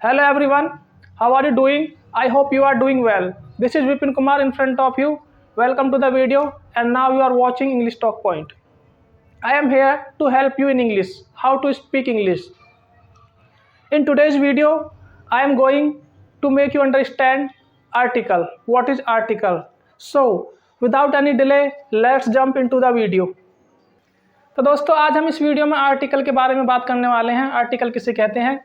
Hello everyone, how are you doing? I hope you are doing well. This is Vipin Kumar in front of you. Welcome to the video and now you are watching English Talk Point. I am here to help you in English, how to speak English. In today's video, I am going to make you understand article. What is article? So, without any delay, let's jump into the video. तो दोस्तों आज हम इस video में article के बारे में बात करने वाले हैं। आर्टिकल किसे कहते हैं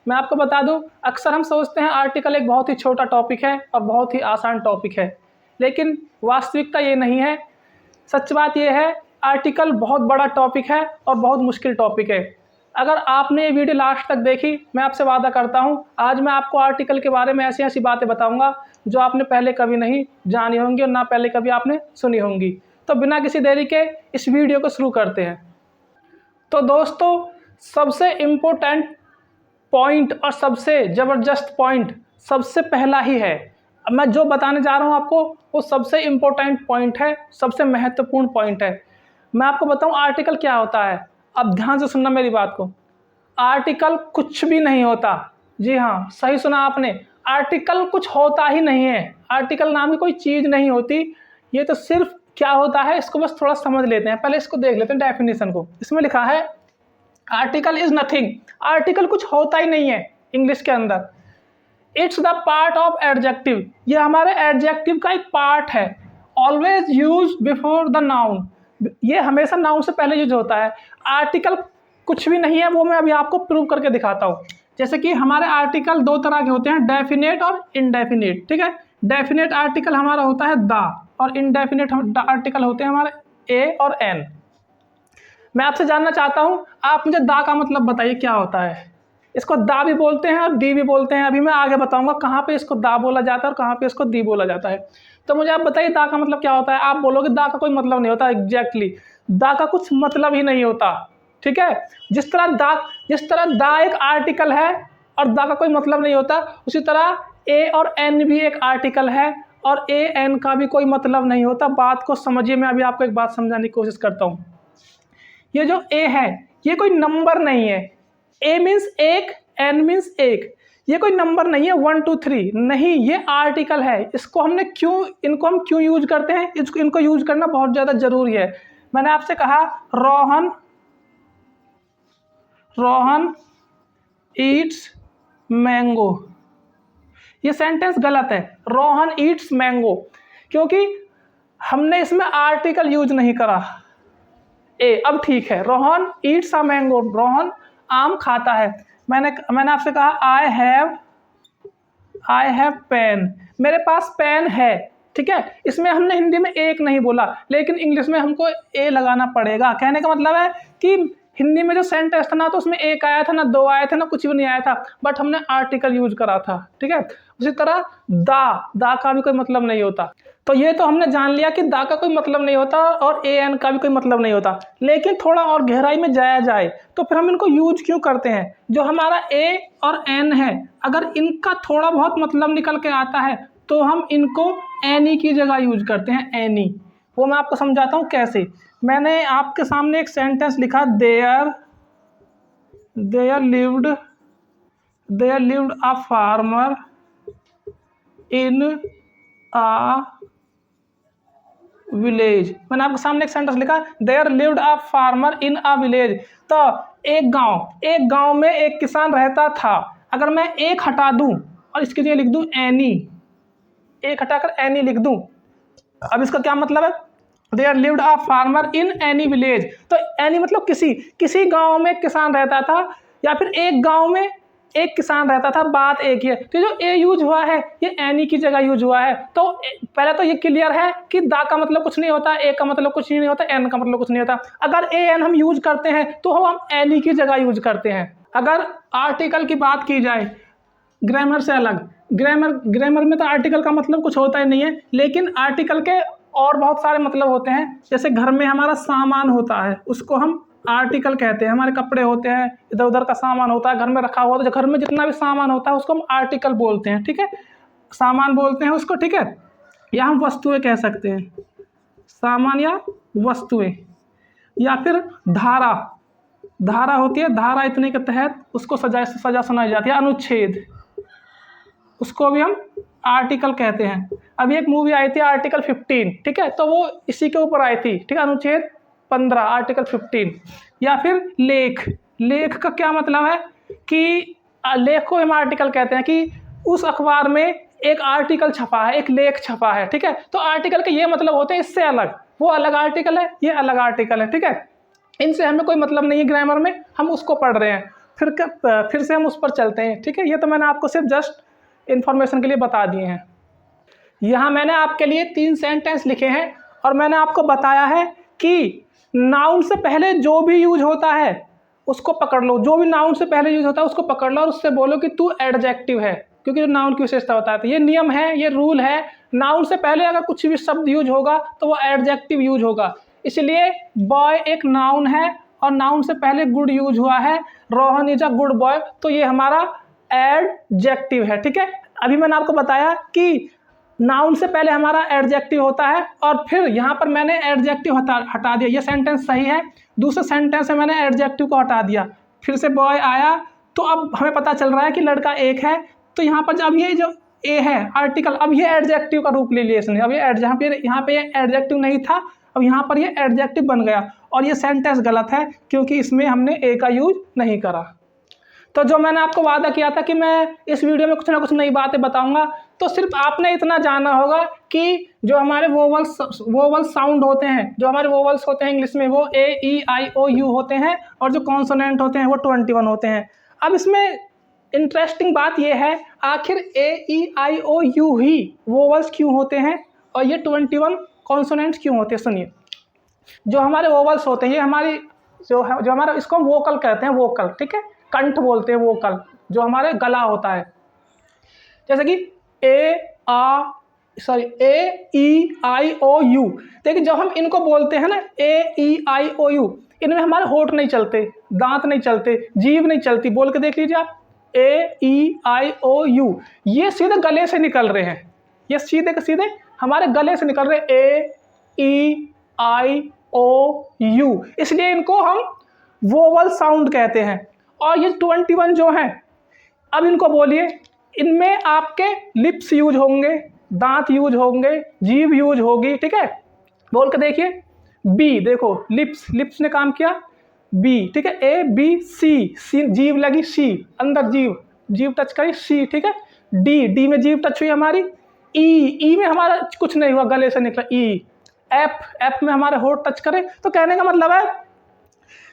मैं आपको बता दूं, अक्सर हम सोचते हैं आर्टिकल एक बहुत ही छोटा टॉपिक है और बहुत ही आसान टॉपिक है, लेकिन वास्तविकता ये नहीं है। सच बात ये है, आर्टिकल बहुत बड़ा टॉपिक है और बहुत मुश्किल टॉपिक है। अगर आपने ये वीडियो लास्ट तक देखी, मैं आपसे वादा करता हूँ आज मैं आपको आर्टिकल के बारे में ऐसी ऐसी बातें बताऊँगा जो आपने पहले कभी नहीं जानी होंगी और ना पहले कभी आपने सुनी होंगी। तो बिना किसी देरी के इस वीडियो को शुरू करते हैं। तो दोस्तों सबसे इम्पोर्टेंट पॉइंट और सबसे ज़बरदस्त पॉइंट सबसे पहला ही है। मैं जो बताने जा रहा हूँ आपको वो सबसे इम्पोर्टेंट पॉइंट है, सबसे महत्वपूर्ण पॉइंट है। मैं आपको बताऊँ आर्टिकल क्या होता है। अब ध्यान से सुनना मेरी बात को। आर्टिकल कुछ भी नहीं होता। जी हाँ, सही सुना आपने, आर्टिकल कुछ होता ही नहीं है। आर्टिकल नाम की कोई चीज़ नहीं होती। ये तो सिर्फ क्या होता है इसको बस थोड़ा समझ लेते हैं। पहले इसको देख लेते हैं डेफिनेशन को। इसमें लिखा है आर्टिकल इज नथिंग। आर्टिकल कुछ होता ही नहीं है इंग्लिश के अंदर। It's the part of adjective. ये हमारे एडजेक्टिव का एक पार्ट है। Always use before the noun. ये हमेशा नाउन से पहले यूज होता है। आर्टिकल कुछ भी नहीं है, वो मैं अभी आपको प्रूव करके दिखाता हूँ। जैसे कि हमारे आर्टिकल दो तरह के होते हैं, डेफिनेट और इनडेफिनेट। ठीक है, डेफिनेट आर्टिकल हमारा होता है द और इनडेफिनेट आर्टिकल होते हैं हमारे ए और एन। मैं आपसे जानना चाहता हूं, आप मुझे दा का मतलब बताइए क्या होता है। इसको दा भी बोलते हैं और दी भी बोलते हैं। अभी मैं आगे बताऊंगा कहाँ पे इसको दा बोला जाता है और कहाँ पे इसको दी बोला जाता है। तो मुझे आप बताइए दा का मतलब क्या होता है। आप बोलोगे दा का कोई मतलब नहीं होता। एग्जैक्टली, दा का कुछ मतलब ही नहीं होता। ठीक है, जिस तरह दा एक आर्टिकल है और दा का कोई मतलब नहीं होता, उसी तरह ए और एन भी एक आर्टिकल है और ए एन का भी कोई मतलब नहीं होता। बात को समझिए, मैं अभी आपको एक बात समझाने की कोशिश करता हूँ। ये जो ए है ये कोई नंबर नहीं है। ए मीन्स एक, एन मीन्स एक। ये कोई नंबर नहीं है 1 2 3 नहीं, ये आर्टिकल है। इनको हम क्यों यूज करते हैं, इनको यूज करना बहुत ज़्यादा जरूरी है। मैंने आपसे कहा रोहन ईट्स मैंगो। ये सेंटेंस गलत है, रोहन ईट्स मैंगो, क्योंकि हमने इसमें आर्टिकल यूज नहीं करा। अब ठीक है, Rohan Yeats a mango, Rohan आम खाता है। मैंने आपसे कहा आई हैव पेन, मेरे पास पेन है। ठीक है, इसमें हमने हिंदी में एक नहीं बोला, लेकिन इंग्लिश में हमको ए लगाना पड़ेगा। कहने का मतलब है कि हिंदी में जो सेंटेंस था ना तो उसमें एक आया था ना दो आए थे ना कुछ भी नहीं आया था, बट हमने आर्टिकल यूज करा था। ठीक है, उसी तरह दा का भी कोई मतलब नहीं होता। तो ये तो हमने जान लिया कि दा का कोई मतलब नहीं होता और ए एन का भी कोई मतलब नहीं होता। लेकिन थोड़ा और गहराई में जाया जाए तो फिर हम इनको यूज क्यों करते हैं। जो हमारा ए और एन है, अगर इनका थोड़ा बहुत मतलब निकल के आता है तो हम इनको एनी की जगह यूज करते हैं, एनी। वो मैं आपको समझाता हूँ कैसे। मैंने आपके सामने एक सेंटेंस लिखा, there lived a farmer in a village. मैंने आपके सामने एक सेंटेंस लिखा, there lived a farmer in a village. तो एक गांव में एक किसान रहता था। अगर मैं एक हटा दूं और इसके लिए लिख दूं एनी, एक हटाकर एनी लिख दूं, अब इसका क्या मतलब है, there lived a farmer in any village. तो एनी मतलब किसी गांव में किसान रहता था, या फिर एक गांव में एक किसान रहता था, बात एक ही है। तो जो ए यूज हुआ है ये एनी की जगह यूज हुआ है। तो पहले तो ये क्लियर है कि दा का मतलब कुछ नहीं होता, ए का मतलब कुछ नहीं होता, एन का मतलब कुछ नहीं होता। अगर ए एन हम यूज करते हैं तो हम एनी की जगह यूज करते हैं। अगर आर्टिकल की बात की जाए ग्रामर से अलग, ग्रामर में तो आर्टिकल का मतलब कुछ होता ही नहीं है, लेकिन आर्टिकल के और बहुत सारे मतलब होते हैं। जैसे घर में हमारा सामान होता है उसको हम आर्टिकल कहते हैं। हमारे कपड़े होते हैं, इधर उधर का सामान होता है घर में रखा हुआ, तो घर में जितना भी सामान होता है उसको हम आर्टिकल बोलते हैं। ठीक है, सामान बोलते हैं उसको। ठीक है, या हम वस्तुएं कह सकते हैं, सामान या वस्तुएं। या फिर धारा होती है, धारा इतने के तहत उसको सजा सुनाई जाती है, अनुच्छेद। उसको भी हम आर्टिकल कहते हैं। अभी एक मूवी आई थी आर्टिकल 15, ठीक है, तो वो इसी के ऊपर आई थी, ठीक है, अनुच्छेद 15 आर्टिकल 15। या फिर लेख, लेख का क्या मतलब है कि लेख को हम आर्टिकल कहते हैं कि उस अखबार में एक आर्टिकल छपा है, एक लेख छपा है, ठीक है। तो आर्टिकल के ये मतलब होते हैं, इससे अलग, वो अलग आर्टिकल है, ये अलग आर्टिकल है, ठीक है। इनसे हमें कोई मतलब नहीं है ग्रामर में, हम उसको पढ़ रहे हैं, फिर से हम उस पर चलते हैं, ठीक है। ये तो मैंने आपको सिर्फ जस्ट इन्फॉर्मेशन के लिए बता दिए हैं। यहाँ मैंने आपके लिए 3 सेंटेंस लिखे हैं और मैंने आपको बताया है कि नाउन से पहले जो भी यूज होता है उसको पकड़ लो, जो भी नाउन से पहले यूज होता है उसको पकड़ लो और उससे बोलो कि तू एडजेक्टिव है, क्योंकि जो नाउन की विशेषता बताते हैं। ये नियम है, ये रूल है, नाउन से पहले अगर कुछ भी शब्द यूज होगा तो वो एडजेक्टिव यूज होगा। इसलिए बॉय एक नाउन है और नाउन से पहले गुड यूज हुआ है, Rohan is a good boy, तो ये हमारा एडजेक्टिव है, ठीक है। अभी मैंने आपको बताया कि नाउन से पहले हमारा एडजेक्टिव होता है और फिर यहाँ पर मैंने एडजेक्टिव हटा दिया, ये सेंटेंस सही है। दूसरे सेंटेंस में मैंने एडजेक्टिव को हटा दिया, फिर से बॉय आया, तो अब हमें पता चल रहा है कि लड़का एक है। तो यहाँ पर जब ये जो ए है आर्टिकल, अब ये एडजेक्टिव का रूप ले लिया इसने, अब ये यहाँ पे ये एडजेक्टिव नहीं था, अब यहाँ पर ये एडजेक्टिव बन गया और ये सेंटेंस गलत है क्योंकि इसमें हमने ए का यूज नहीं करा। तो जो मैंने आपको वादा किया था कि मैं इस वीडियो में कुछ ना कुछ नई बातें बताऊंगा, तो सिर्फ आपने इतना जानना होगा कि जो हमारे वोवल साउंड होते हैं, जो हमारे वोवल्स होते हैं इंग्लिश में, वो ए ई आई ओ यू होते हैं और जो कॉन्सोनेंट होते हैं वो 21 होते हैं। अब इसमें इंटरेस्टिंग बात यह है, आखिर ए ई आई ओ यू ही वोवल्स क्यों होते हैं और ये 21 कॉन्सोनेंट्स क्यों होते हैं? सुनिए, जो हमारे वोवल्स होते हैं, ये हमारी जो हमारा, इसको हम वोकल कहते हैं, वोकल, ठीक है, कंठ बोलते हैं वोकल, जो हमारे गला होता है। जैसे कि ए ई आई ओ यू, देखिए जब हम इनको बोलते हैं ना, ए ई आई ओ यू, इनमें हमारे होंठ नहीं चलते, दांत नहीं चलते, जीभ नहीं चलती। बोल के देख लीजिए आप, ए ई आई ओ यू, ये सीधे गले से निकल रहे हैं, ये सीधे के सीधे हमारे गले से निकल रहे, ए ई आई ओ यू, इसलिए इनको हम वोवल साउंड कहते हैं। और ये 21 जो हैं, अब इनको बोलिए, इनमें आपके लिप्स यूज होंगे, दांत यूज होंगे, जीभ यूज होगी, ठीक है। बोल के देखिए, बी, देखो लिप्स ने काम किया, बी, ठीक है, ए बी सी, जीभ लगी, सी अंदर जीभ टच करी, सी, ठीक है। डी में जीभ टच हुई हमारी, ई में हमारा कुछ नहीं हुआ, गले से निकला, ई। एफ में हमारे होंठ टच करे। तो कहने का मतलब है,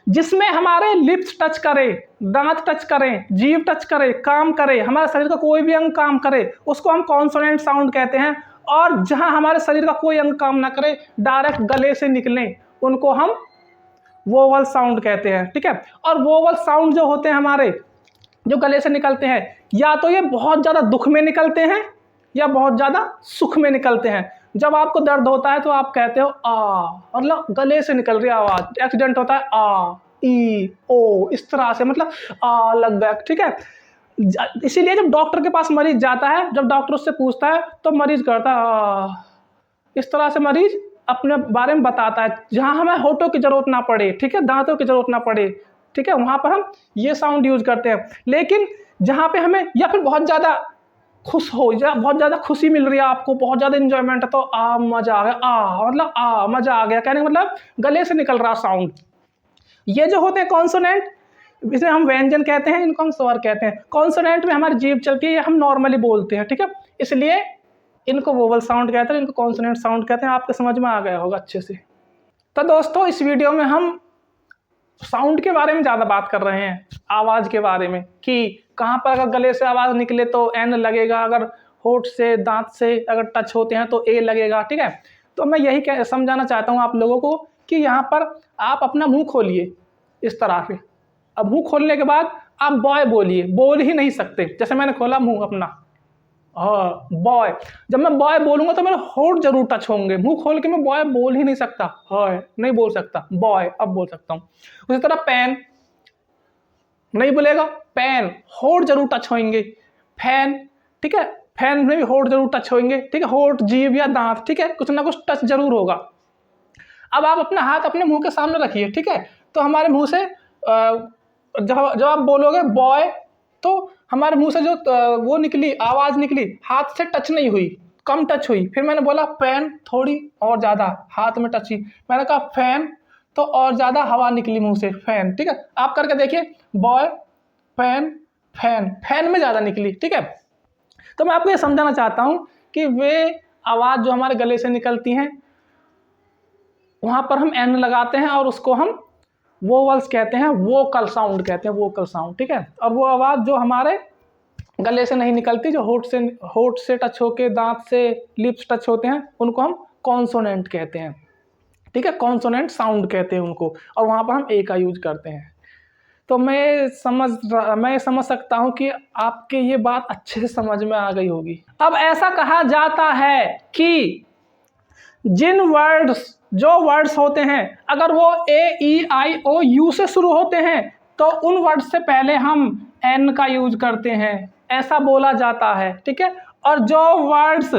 जिसमें हमारे लिप्स टच करे, दांत टच करें, जीभ टच करे, काम करे, हमारे शरीर का कोई भी अंग काम करे, उसको हम कॉन्सोनेंट साउंड कहते हैं। और जहां हमारे शरीर का कोई अंग काम ना करे, डायरेक्ट गले से निकले, उनको हम वोवल साउंड कहते हैं, ठीक है। और वोवल साउंड जो होते हैं हमारे, जो गले से निकलते हैं, या तो ये बहुत ज़्यादा दुख में निकलते हैं या बहुत ज़्यादा सुख में निकलते हैं। जब आपको दर्द होता है तो आप कहते हो आ, मतलब गले से निकल रही आवाज़। एक्सीडेंट होता है, आ ई ओ, इस तरह से, मतलब आ लग गया, ठीक है। इसीलिए जब डॉक्टर के पास मरीज जाता है, जब डॉक्टर उससे पूछता है तो मरीज करता है, इस तरह से मरीज अपने बारे में बताता है। जहाँ हमें होठों की जरूरत ना पड़े, ठीक है, दांतों की जरूरत ना पड़े, ठीक है, वहाँ पर हम ये साउंड यूज करते हैं। लेकिन जहाँ पे हमें, या फिर बहुत ज़्यादा खुश हो, या बहुत ज़्यादा खुशी मिल रही है आपको, बहुत ज़्यादा इंजॉयमेंट है, तो आ मज़ा आ गया, आ मतलब आ मज़ा आ गया, कहने का मतलब गले से निकल रहा साउंड। ये जो होते हैं कॉन्सोनेंट, इसे हम व्यंजन कहते हैं, इनको हम स्वर कहते हैं। कॉन्सोनेंट में हमारी जीभ चलती है, हम नॉर्मली बोलते हैं, ठीक है, इसलिए इनको वोवल साउंड कहते हैं, इनको कॉन्सोनेंट साउंड कहते हैं। आपके समझ में आ गया होगा अच्छे से। तो दोस्तों, इस वीडियो में हम साउंड के बारे में ज़्यादा बात कर रहे हैं, आवाज़ के बारे में, कि कहाँ पर अगर गले से आवाज़ निकले तो एन लगेगा, अगर होठ से, दांत से अगर टच होते हैं तो ए लगेगा, ठीक है। तो मैं यही समझाना चाहता हूँ आप लोगों को कि यहाँ पर आप अपना मुंह खोलिए इस तरह से। अब मुंह खोलने के बाद आप बॉय बोलिए, बोल ही नहीं सकते। जैसे मैंने खोला मुंह अपना, हाँ बॉय, जब मैं बॉय बोलूँगा तो मेरे होठ जरूर टच होंगे। मुंह खोल के मैं बॉय बोल ही नहीं सकता, हाँ नहीं बोल सकता, बॉय अब बोल सकता हूँ। उसी तरह पेन नहीं बोलेगा, पेन, होठ जरूर टच होंगे। फैन, ठीक है, फैन में भी होठ जरूर टच होंगे, ठीक है, होठ, जीभ या दांत, ठीक है, कुछ ना कुछ टच जरूर होगा। अब आप अपना हाथ अपने मुंह के सामने रखिए, ठीक है, तो हमारे मुंह से जब आप बोलोगे बॉय, तो हमारे मुंह से जो वो निकली, आवाज़ निकली, हाथ से टच नहीं हुई, कम टच हुई। फिर मैंने बोला पेन, थोड़ी और ज़्यादा हाथ में टच हुई। मैंने कहा फैन, तो और ज़्यादा हवा निकली मुंह से, फैन। ठीक है, आप करके देखिए, बॉय, पेन, फैन, फैन में ज़्यादा निकली। ठीक है, तो मैं आपको ये समझाना चाहता हूँ कि वे आवाज़ जो हमारे गले से निकलती हैं, वहाँ पर हम एन लगाते हैं और उसको हम वोवल्स कहते हैं, वोकल साउंड कहते हैं, वोकल साउंड। ठीक है, और वो आवाज़ जो हमारे गले से नहीं निकलती, जो होठ से टच होके, दांत से लिप्स टच होते हैं, उनको हम कॉन्सोनेंट कहते हैं। ठीक है, कॉन्सोनेंट साउंड कहते हैं उनको, और वहाँ पर हम ए का यूज करते हैं। तो मैं समझ सकता हूँ कि आपके ये बात अच्छे से समझ में आ गई होगी। अब ऐसा कहा जाता है कि जिन जो वर्ड्स होते हैं, अगर वो A-E-I-O-U से शुरू होते हैं, तो उन वर्ड्स से पहले हम एन का यूज करते हैं, ऐसा बोला जाता है। ठीक है, और जो वर्ड्स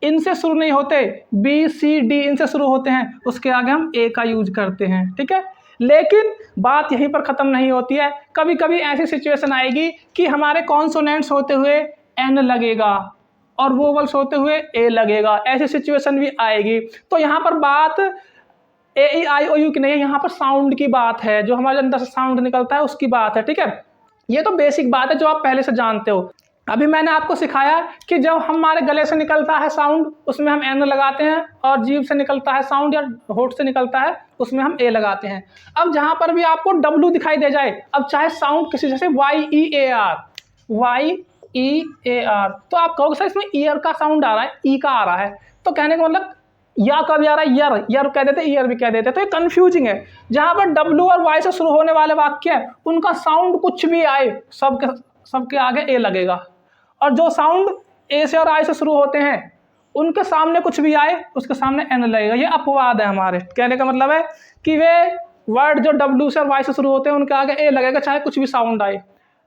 इनसे शुरू नहीं होते, B-C-D इनसे शुरू होते हैं, उसके आगे हम ए का यूज करते हैं। ठीक है, लेकिन बात यहीं पर ख़त्म नहीं होती है। कभी कभी ऐसी सिचुएशन आएगी कि हमारे कॉन्सोनेंट्स होते हुए एन लगेगा और वोवल्स होते हुए ए लगेगा, ऐसी सिचुएशन भी आएगी। तो यहाँ पर बात A-E-I-O-U की नहीं है, यहाँ पर साउंड की बात है, जो हमारे अंदर से साउंड निकलता है उसकी बात है। ठीक है, ये तो बेसिक बात है जो आप पहले से जानते हो। अभी मैंने आपको सिखाया कि जब हमारे गले से निकलता है साउंड, उसमें हम एन लगाते हैं, और जीभ से निकलता है साउंड या होठ से निकलता है, उसमें हम ए लगाते हैं। अब जहाँ पर भी आपको डब्ल्यू दिखाई दे जाए, अब चाहे साउंड किसी जैसे Y-E-A-R, Y-E-A-R, तो आप कहोगे सर इसमें ईयर का साउंड आ रहा है, ई का आ रहा है, तो कहने का मतलब या का भी आ रहा है, यर कह देते, ईयर भी कह देते, तो ये कंफ्यूजिंग है। जहाँ पर डब्ल्यू और वाई से शुरू होने वाले वाक्य है, उनका साउंड कुछ भी आए, सबके आगे ए लगेगा, और जो साउंड ए से और आई से शुरू होते हैं, उनके सामने कुछ भी आए, उसके सामने एन लगेगा। ये अपवाद है हमारे। कहने का मतलब है कि वे वर्ड जो डब्ल्यू से और वाई से शुरू होते हैं, उनके आगे ए लगेगा चाहे कुछ भी साउंड आए,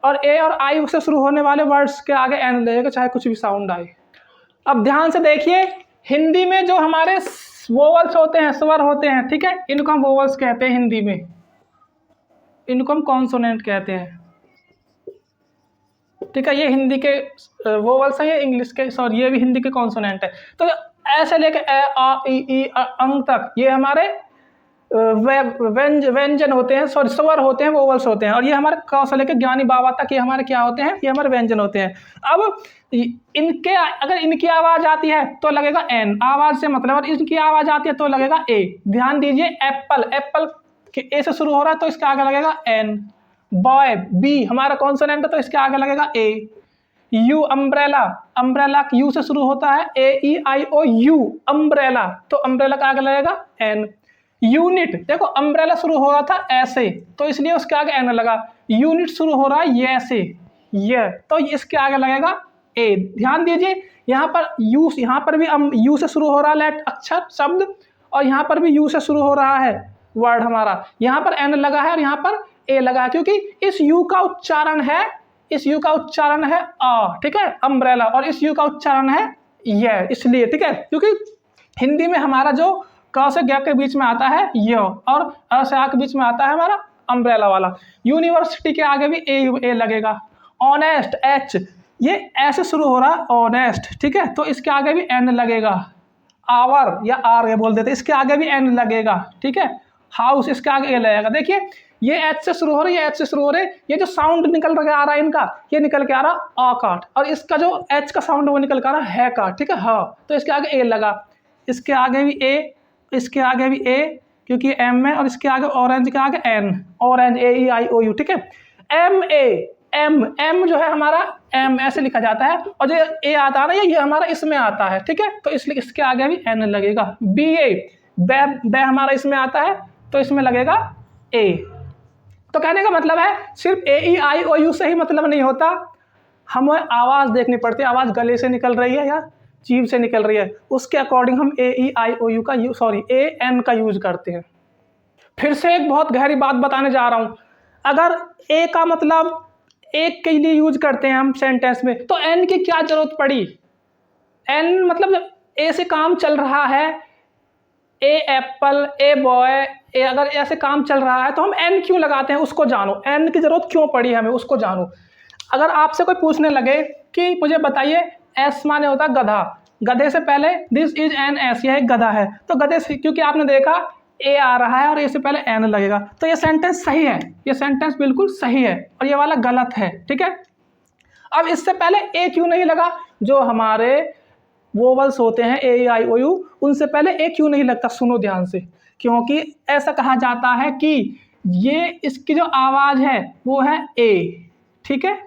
और ए और आई से शुरू होने वाले वर्ड्स के आगे एन लगेगा चाहे कुछ भी साउंड आए। अब ध्यान से देखिए, हिंदी में जो हमारे वोवल्स होते हैं, स्वर होते हैं, ठीक है, इनको हम वोवल्स कहते हैं हिंदी में, इनको हम कॉन्सोनेंट कहते हैं। ठीक है, ये हिंदी के वोवल्स हैं, ये इंग्लिश के, सॉरी ये भी हिंदी के कॉन्सोनेंट है। तो ऐसे लेके ए, आ, ई, अंग तक ये हमारे व्यंजन होते हैं, सॉरी स्वर होते हैं, वोवल्स होते हैं, और ये हमारे क से लेकर ज्ञानी बाबा तक ये हमारे क्या होते हैं, ये हमारे व्यंजन होते हैं। अब इनके अगर इनकी आवाज़ आती है तो लगेगा एन, आवाज़ से मतलब, और इनकी आवाज़ आती है तो लगेगा ए। ध्यान दीजिए, एप्पल, एप्पल के ए से शुरू हो रहा है तो इसके आगे लगेगा एन। बॉय, बी हमारा कॉन्सोनेंट है तो इसके आगे लगेगा ए। यू, अम्ब्रेला, अम्ब्रेला यू से शुरू होता है, A-E-I-O-U, अम्ब्रेला, तो अम्ब्रेला का आगे लगेगा एन। यूनिट, देखो अम्ब्रेला शुरू हो रहा था ऐसे, तो इसलिए उसके आगे एन लगा। यूनिट शुरू हो रहा है ये से, ये, तो इसके आगे लगेगा ए। ध्यान दीजिए, यहाँ पर यू, यहाँ पर भी यू से शुरू हो रहा है अक्षर शब्द, और यहाँ पर भी यू से शुरू हो रहा है वर्ड हमारा, यहाँ पर एन लगा है और यहाँ पर ए लगा है, क्योंकि इस यू का उच्चारण है, इस यू का उच्चारण है आ, ठीक है, अम्ब्रेला, और इस यू का उच्चारण है ये, इसलिए, ठीक है, क्योंकि हिंदी में हमारा जो क से ग के बीच में आता है य, और अ से आ के बीच में आता है हमारा अम्ब्रेला वाला। यूनिवर्सिटी के आगे भी ए लगेगा। ऑनेस्ट, एच, ये ऐसे शुरू हो रहा है ऑनेस्ट, ठीक है, तो इसके आगे भी एन लगेगा। आवर या आर बोल देते, इसके आगे भी एन लगेगा, ठीक है। हाउस, इसके आगे ए लगेगा। देखिए ये एच से शुरू हो रही है, एच से शुरू हो रहे, ये जो साउंड निकल के आ रहा है इनका, ये निकल के आ रहा आ काट, और इसका जो एच का साउंड वो निकल के आ रहा है काट, ठीक है, हाँ, तो इसके आगे ए लगा, इसके आगे भी ए, इसके आगे भी ए, क्योंकि एम में, और इसके आगे ऑरेंज के आगे एन, ऑरेंज, A-E-I-O-U, ठीक है। एम ए, एम जो है हमारा एम ऐसे लिखा जाता है, और जो ए आता है ना ये हमारा इसमें आता है, ठीक है, तो इसलिए इसके आगे भी एन लगेगा। बी ए, बै हमारा इसमें आता है तो इसमें लगेगा ए। तो कहने का मतलब है सिर्फ A-E-I-O-U से ही मतलब नहीं होता, हमें आवाज़ देखनी पड़ती है, आवाज़ गले से निकल रही है या जीभ से निकल रही है, उसके अकॉर्डिंग हम A-E-I-O-U का A-N का यूज करते हैं। फिर से एक बहुत गहरी बात बताने जा रहा हूँ, अगर ए का मतलब एक के लिए यूज करते हैं हम सेंटेंस में, तो एन की क्या जरूरत पड़ी। एन मतलब ए से काम चल रहा है, ए एप्पल, ए बॉय, ए, अगर ऐसे काम चल रहा है तो हम एन क्यों लगाते हैं उसको जानो, एन की जरूरत क्यों पड़ी हमें उसको जानो। अगर आपसे कोई पूछने लगे कि मुझे बताइए एस माने होता है गधा, गधे से पहले दिस इज एन एस, यह एक गधा है, तो गधे से क्योंकि आपने देखा ए आ रहा है और ए से पहले एन लगेगा, तो ये सेंटेंस सही है, ये सेंटेंस बिल्कुल सही है और ये वाला गलत है। ठीक है, अब इससे पहले ए क्यों नहीं लगा? जो हमारे वोवल्स होते हैं ए आई ओ यू, उनसे पहले ए क्यों नहीं लगता? सुनो ध्यान से, क्योंकि ऐसा कहा जाता है कि ये इसकी जो आवाज़ है वो है ए, ठीक है,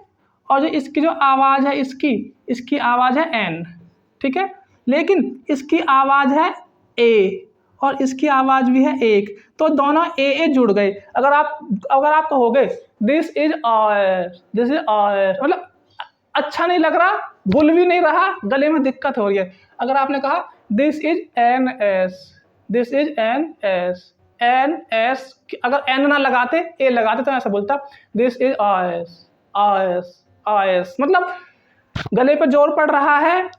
और जो इसकी जो आवाज़ है इसकी आवाज़ है एन, ठीक है, लेकिन इसकी आवाज़ है ए और इसकी आवाज़ भी है एक, तो दोनों ए जुड़ गए। अगर आप कहोगे दिस इज मतलब अच्छा नहीं लग रहा, भूल भी नहीं रहा, गले में दिक्कत हो रही है। अगर आपने कहा this is an S, this is an S, an S, अगर एन ना लगाते ए लगाते तो ऐसा बोलता दिस इज आएस आएस आएस, मतलब गले पे जोर पड़ रहा है,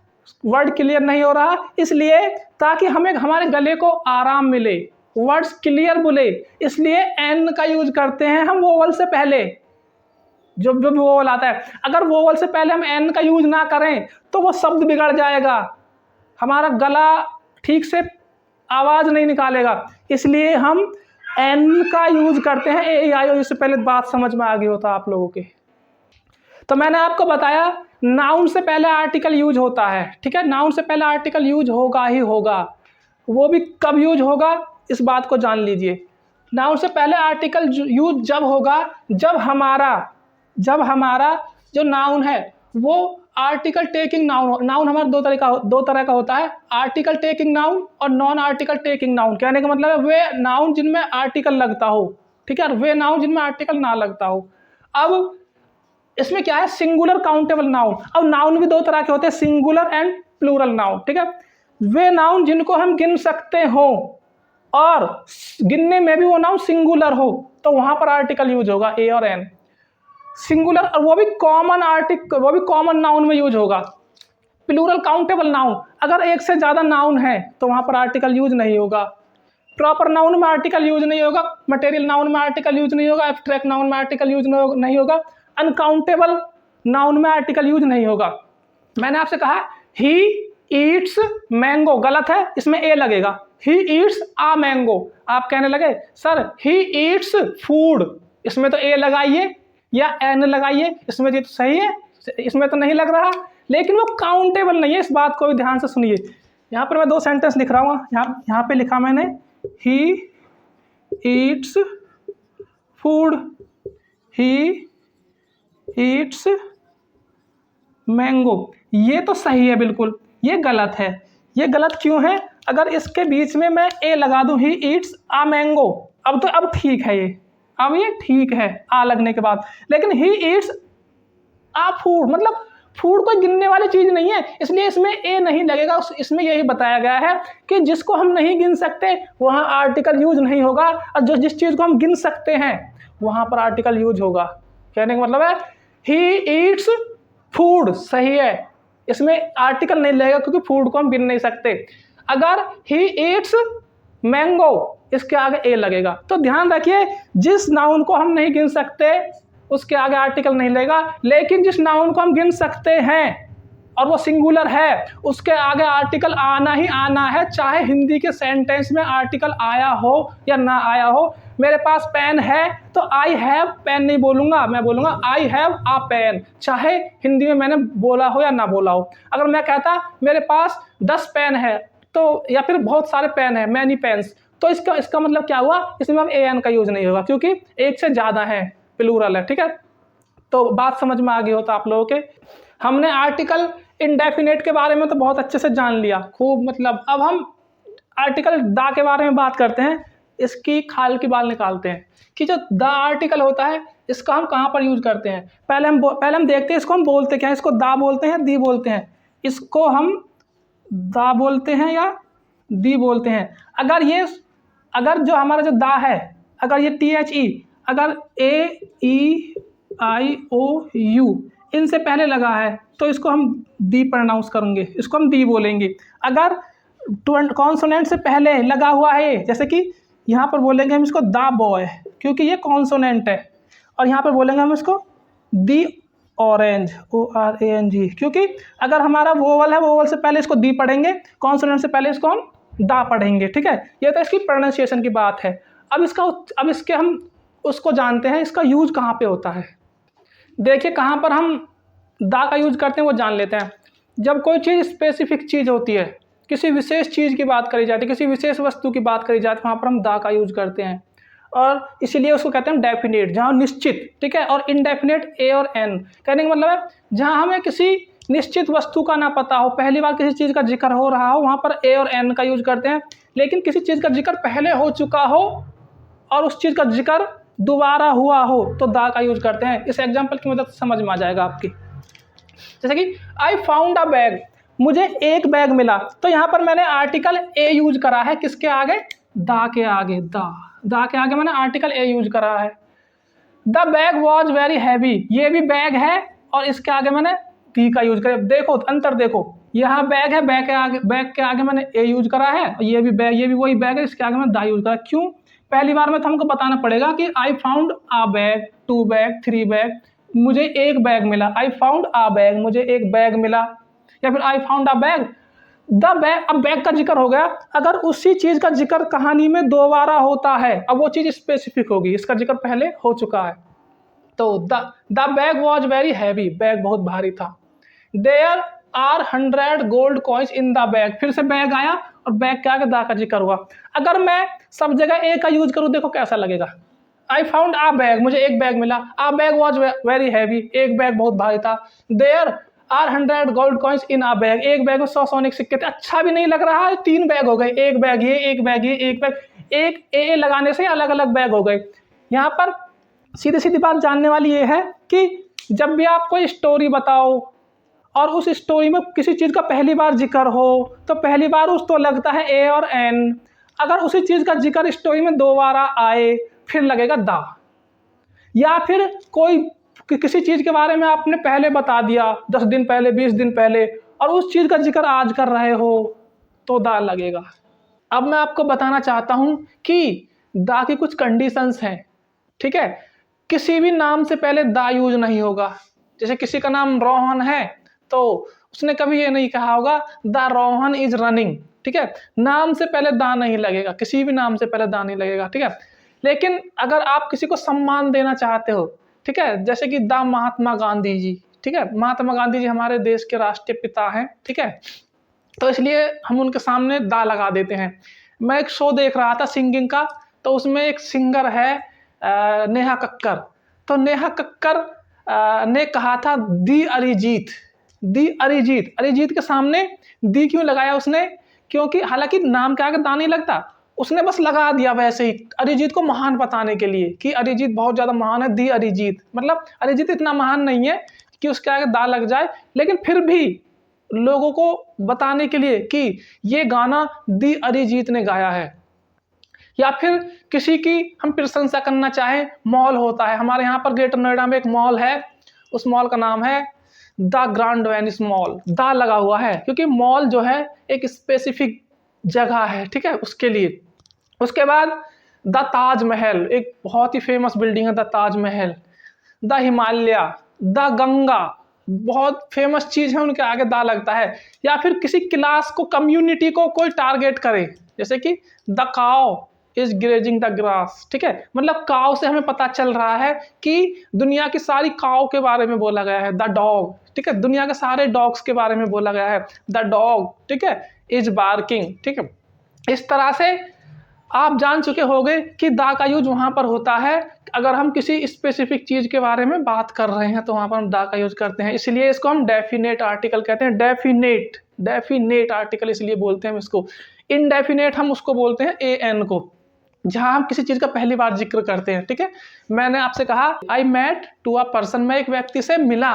वर्ड क्लियर नहीं हो रहा, इसलिए ताकि हमें हमारे गले को आराम मिले, वर्ड्स क्लियर बोले, इसलिए एन का यूज करते हैं हम वोवल से पहले। जो भी वोवल आता है, अगर वोवल से पहले हम एन का यूज ना करें तो वो शब्द बिगड़ जाएगा, हमारा गला ठीक से आवाज़ नहीं निकालेगा, इसलिए हम एन का यूज करते हैं ए आई ओ यू से पहले। बात समझ में आ गई होता आप लोगों के? तो मैंने आपको बताया नाउन से पहले आर्टिकल यूज होता है, ठीक है, नाउन से पहले आर्टिकल यूज होगा ही होगा, वो भी कब यूज होगा इस बात को जान लीजिए। नाउन से पहले आर्टिकल यूज जब होगा जब हमारा जो नाउन है वो आर्टिकल टेकिंग नाउन हमारा दो तरह का होता है, आर्टिकल टेकिंग नाउन और नॉन आर्टिकल टेकिंग नाउन। कहने का मतलब है वे नाउन जिनमें आर्टिकल लगता हो, ठीक है, वे नाउन जिनमें आर्टिकल ना लगता हो। अब इसमें क्या है, सिंगुलर काउंटेबल नाउन। अब नाउन भी दो तरह के होते हैं, सिंगुलर एंड प्लूरल नाउन, ठीक है। वे नाउन जिनको हम गिन सकते हो और गिनने में भी वो नाउन सिंगुलर हो, तो वहां पर आर्टिकल यूज होगा ए और एन, सिंगुलर, और वो भी कॉमन नाउन में यूज होगा। प्लूरल काउंटेबल नाउन, अगर एक से ज्यादा नाउन है तो वहां पर आर्टिकल यूज नहीं होगा। प्रॉपर नाउन में आर्टिकल यूज नहीं होगा, मटेरियल नाउन में आर्टिकल यूज नहीं होगा, एब्स्ट्रैक्ट नाउन में आर्टिकल यूज नहीं होगा, अनकाउंटेबल नाउन में आर्टिकल यूज नहीं होगा। मैंने आपसे कहा ही ईट्स मैंगो, गलत है, इसमें ए लगेगा, ही ईट्स आ मैंगो। आप कहने लगे सर ही ईट्स फूड, इसमें तो ए लगाइए या एन लगाइए, इसमें ये तो सही है, इसमें तो नहीं लग रहा, लेकिन वो काउंटेबल नहीं है, इस बात को भी ध्यान से सुनिए। यहाँ पर मैं दो सेंटेंस लिख रहा हूँ, यहाँ पे लिखा मैंने he eats food, he eats mango, ये तो सही है बिल्कुल, ये गलत है। ये गलत क्यों है? अगर इसके बीच में मैं ए लगा दूं, ही ईट्स आ मैंगो, अब ठीक है, अब ये ठीक है आ लगने के बाद, लेकिन ही ईट्स आ फूड, मतलब फूड कोई गिनने वाली चीज नहीं है, इसलिए इसमें ए नहीं लगेगा। इसमें यही बताया गया है कि जिसको हम नहीं गिन सकते वहां आर्टिकल यूज नहीं होगा, और जिस चीज को हम गिन सकते हैं वहां पर आर्टिकल यूज होगा। कहने का मतलब है ही ईट्स फूड सही है, इसमें आर्टिकल नहीं लगेगा क्योंकि फूड को हम गिन नहीं सकते। अगर ही ईट्स मैंगो, इसके आगे ए लगेगा। तो ध्यान रखिए, जिस नाउन को हम नहीं गिन सकते उसके आगे आर्टिकल नहीं लगेगा, लेकिन जिस नाउन को हम गिन सकते हैं और वो सिंगुलर है उसके आगे आर्टिकल आना ही आना है, चाहे हिंदी के सेंटेंस में आर्टिकल आया हो या ना आया हो। मेरे पास पेन है तो आई हैव पेन नहीं बोलूंगा, मैं बोलूंगा आई हैव आ पेन, चाहे हिंदी में मैंने बोला हो या ना बोला हो। अगर मैं कहता मेरे पास 10 पेन है तो, या फिर बहुत सारे पेन है, मैनी पेन्स, तो इसका मतलब क्या हुआ, इसमें अब ए एन का यूज नहीं होगा क्योंकि एक से ज़्यादा है, प्लूरल है, ठीक है। तो बात समझ में आ गई होता आप लोगों के। हमने आर्टिकल इंडेफिनेट के बारे में तो बहुत अच्छे से जान लिया, खूब, मतलब अब हम आर्टिकल दा के बारे में बात करते हैं। इसकी खाल की बाल निकालते हैं कि जो द आर्टिकल होता है इसका हम कहाँ पर यूज करते हैं। पहले हम देखते हैं इसको हम बोलते क्या है, इसको दा बोलते हैं, दी बोलते हैं, इसको हम दा बोलते हैं या दी बोलते हैं। अगर जो हमारा जो दा है, अगर ये THE, अगर AEIOU इनसे पहले लगा है तो इसको हम दी प्रोनाउंस करेंगे, इसको हम दी बोलेंगे। अगर कॉन्सोनेंट से पहले लगा हुआ है, जैसे कि यहाँ पर बोलेंगे हम इसको दा बॉय क्योंकि ये कॉन्सोनेंट है, और यहाँ पर बोलेंगे हम इसको दी ऑरेंज, ORANG, क्योंकि अगर हमारा वोवल है, वोवल से पहले इसको दी पढ़ेंगे, कॉन्सोनेंट से पहले इसको हम दा पढ़ेंगे, ठीक है। ये तो इसकी प्रोनाउंसिएशन की बात है। अब इसके हम उसको जानते हैं, इसका यूज कहाँ पे होता है। देखिए कहाँ पर हम दा का यूज करते हैं वो जान लेते हैं। जब कोई चीज़ स्पेसिफिक चीज़ होती है, किसी विशेष चीज़ की बात करी जाती है, किसी विशेष वस्तु की बात करी जाती है, वहाँ पर हम दा का यूज करते हैं। और इसीलिए उसको कहते हैं डेफिनेट, जहाँ निश्चित, ठीक है। और इनडेफिनेट ए और एन, कहने का मतलब है जहाँ हमें किसी निश्चित वस्तु का ना पता हो, पहली बार किसी चीज़ का जिक्र हो रहा हो, वहाँ पर ए और एन का यूज करते हैं। लेकिन किसी चीज़ का जिक्र पहले हो चुका हो और उस चीज़ का जिक्र दोबारा हुआ हो तो दा का यूज करते हैं। इस एग्जाम्पल की मदद से समझ में आ जाएगा आपकी। जैसे कि आई फाउंड अ बैग, मुझे एक बैग मिला, तो यहाँ पर मैंने आर्टिकल ए यूज करा है, किसके आगे, दा के आगे। दा के आगे मैंने आर्टिकल ए यूज करा है। The bag was very heavy, ये भी बैग है और इसके आगे मैंने दी का यूज करा। देखो अंतर, देखो यहाँ बैग है, बैग के आगे मैंने ए यूज करा है, ये भी वही बैग है, इसके आगे मैंने दा यूज करा। क्यों, पहली बार में तो हमको बताना पड़ेगा कि I found a bag, 2 bag, 3 bag, मुझे एक बैग मिला। आई फाउंड आ बैग, मुझे एक बैग मिला, या फिर I found a bag, the bag. अब बैग का जिक्र हो गया, अगर उसी चीज का जिक्र कहानी में दोबारा होता है, अब वो चीज स्पेसिफिक होगी, इसका जिक्र पहले हो चुका है। तो the bag was very heavy, bag बहुत भारी था। There are 100 gold coins in the bag, फिर से बैग आया और बैग के आगे दा का जिक्र हुआ। अगर मैं सब जगह ए का यूज करूं, देखो कैसा लगेगा। आई फाउंड आ बैग, मुझे एक बैग मिला। A bag was very heavy, एक बैग बहुत भारी था। There are 100 gold coins in a bag, एक बैग में 100 सोने के सिक्के थे। अच्छा भी नहीं लग रहा है, 3 बैग हो गए, एक बैग ये, एक बैग ये, एक बैग, एक ए लगाने से अलग अलग बैग हो गए। यहाँ पर सीधी सीधी बात जानने वाली ये है कि जब भी आप कोई स्टोरी बताओ और उस स्टोरी में किसी चीज़ का पहली बार जिक्र हो, तो पहली बार उसको लगता है ए और एन। अगर उसी चीज़ का जिक्र स्टोरी में दोबारा आए, फिर लगेगा दा। या फिर किसी चीज़ के बारे में आपने पहले बता दिया, 10 दिन पहले, 20 दिन पहले, और उस चीज़ का जिक्र आज कर रहे हो, तो दा लगेगा। अब मैं आपको बताना चाहता हूं कि दा की कुछ कंडीशंस हैं, ठीक है। किसी भी नाम से पहले दा यूज नहीं होगा। जैसे किसी का नाम रोहन है, तो उसने कभी ये नहीं कहा होगा द रोहन इज रनिंग, ठीक है। नाम से पहले दा नहीं लगेगा, किसी भी नाम से पहले दा नहीं लगेगा, ठीक है। लेकिन अगर आप किसी को सम्मान देना चाहते हो, ठीक है, जैसे कि द महात्मा गांधी जी, ठीक है, महात्मा गांधी जी हमारे देश के राष्ट्रीय पिता हैं, ठीक है, तो इसलिए हम उनके सामने दा लगा देते हैं। मैं एक शो देख रहा था सिंगिंग का, तो उसमें एक सिंगर है नेहा कक्कर। तो नेहा कक्कर ने कहा था दी अरिजीत, अरिजीत के सामने दी क्यों लगाया उसने, क्योंकि हालांकि नाम के आगे दा नहीं लगता, उसने बस लगा दिया वैसे ही, अरिजीत को महान बताने के लिए कि अरिजीत बहुत ज्यादा महान है, दी अरिजीत, मतलब अरिजीत इतना महान नहीं है कि उसके आगे दा लग जाए, लेकिन फिर भी लोगों को बताने के लिए कि ये गाना दी अरिजीत ने गाया है। या फिर किसी की हम प्रशंसा करना चाहें, मॉल होता है हमारे यहाँ पर, ग्रेटर नोएडा में एक मॉल है, उस मॉल का नाम है द ग्रैंड वेनिस मॉल, दा लगा हुआ है क्योंकि मॉल जो है एक स्पेसिफिक जगह है, ठीक है, उसके लिए। उसके बाद द ताजमहल, एक बहुत ही फेमस बिल्डिंग है the Taj Mahal. The Himalaya, the Ganga, बहुत फेमस चीज है, उनके आगे दा लगता है। या फिर किसी क्लास को, कम्युनिटी को कोई टारगेट करे, जैसे कि the cow is grazing the grass, ठीक है, मतलब काउ से हमें पता चल रहा है कि दुनिया की सारी काउ के बारे में बोला गया है। द डॉग, ठीक है, दुनिया के सारे डॉग्स के बारे में बोला गया है। द डॉग, ठीक है, इज बार्किंग, ठीक है। इस तरह से आप जान चुके होंगे कि दा का यूज वहां पर होता है अगर हम किसी स्पेसिफिक चीज के बारे में बात कर रहे हैं, तो वहां पर हम दा का यूज करते हैं। इसलिए इसको हम डेफिनेट आर्टिकल कहते हैं। डेफिनेट आर्टिकल इसलिए बोलते हैं हम इसको। इनडेफिनेट हम उसको बोलते हैं ए एन को, जहां हम किसी चीज का पहली बार जिक्र करते हैं, ठीक है। मैंने आपसे कहा I met to a person, मैं एक व्यक्ति से मिला,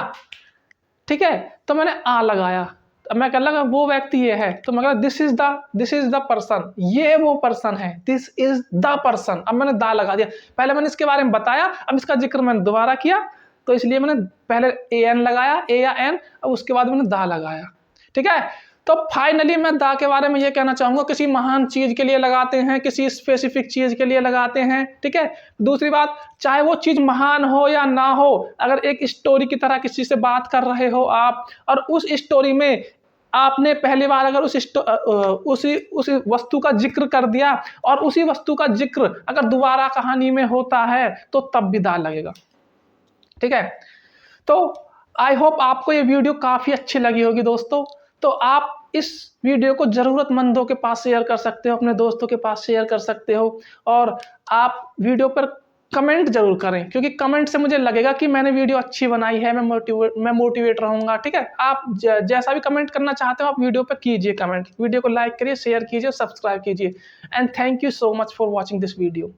ठीक है, तो मैंने आ लगाया, अब मैं कह लगा वो व्यक्ति ये है, तो मैं दिस इज द पर्सन, ये वो पर्सन है, दिस इज द पर्सन। अब मैंने दा लगा दिया, पहले मैंने इसके बारे में बताया, अब इसका जिक्र मैंने दोबारा किया, तो इसलिए मैंने पहले ए एन लगाया, ए या एन, अब उसके बाद मैंने दा लगाया, ठीक है। तो फाइनली मैं दा के बारे में ये कहना चाहूँगा, किसी महान चीज़ के लिए लगाते हैं, किसी स्पेसिफिक चीज़ के लिए लगाते हैं, ठीक है। दूसरी बात, चाहे वो चीज़ महान हो या ना हो, अगर एक स्टोरी की तरह किसी से बात कर रहे हो आप, और उस स्टोरी में आपने पहली बार अगर उसी वस्तु का जिक्र कर दिया, और उसी वस्तु का जिक्र अगर दोबारा कहानी में होता है, तो तब भी दाल लगेगा, ठीक है। तो आई होप आपको ये वीडियो काफ़ी अच्छी लगी होगी दोस्तों। तो आप इस वीडियो को ज़रूरतमंदों के पास शेयर कर सकते हो, अपने दोस्तों के पास शेयर कर सकते हो, और आप वीडियो पर कमेंट जरूर करें, क्योंकि कमेंट से मुझे लगेगा कि मैंने वीडियो अच्छी बनाई है, मैं मोटिवेट रहूँगा, ठीक है। आप जैसा भी कमेंट करना चाहते हो आप वीडियो पर कीजिए कमेंट, वीडियो को लाइक करिए, शेयर कीजिए, सब्सक्राइब कीजिए। And thank you so much for watching this video.